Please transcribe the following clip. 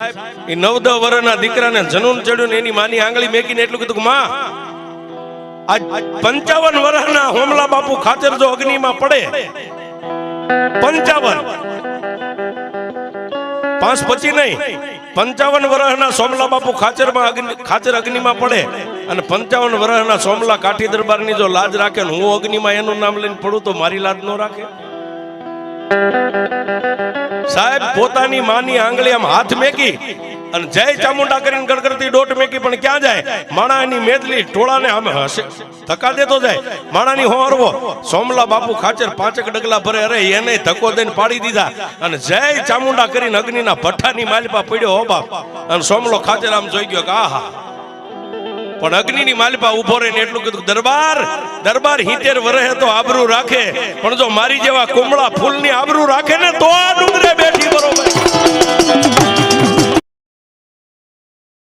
એ 9-10 વર્ષના દીકરાને જનૂન ચડ્યું ને એની માની આંગળી મેકીને એટલું કીધું કે માં આજ 55 વર્ષના હોમલા બાપુ ખાચર જો અગ્નિમાં પડે 55 5-25 નહીં 55 વર્ષના સોમલા બાપુ ખાચર અગ્નિમાં પડે અને 55 વર્ષના સોમલા કાઠી દરબારની જો લાજ રાખે ને હું અગ્નિમાં એનું નામ લઈને પડું તો મારી લાજ ન રાખે સાહેબ પોતાની માની આંગળી આમ હાથ મેકી અને જય ચામુંડા કરીને ગણગણતી દોટ મેકી પણ ક્યાં જાય માણાની મેદલી ટોળાને આમ હશે ધક્કા દેતો જાય માણાની હોરવો સોમલા બાપુ ખાચર 5 ડગલા ભરે અરે એને ધક્કો દઈને પાડી દીધા અને જય ચામુંડા કરીને અગ્નિના ભઠ્ઠાની માલપા પડ્યો હો બાપ અને સોમલો ખાચર આમ જોઈ ગયો કે આહા પણ અગ્નિની માલપા ઉભો રહીને એટલું કીધું દરબાર 70 વર્ષે તો આબરૂ રાખે પણ જો મારી જેવા કુમળા ફૂલની આબરૂ રાખે ને તો આ ડુંગરે બેઠી બરોબર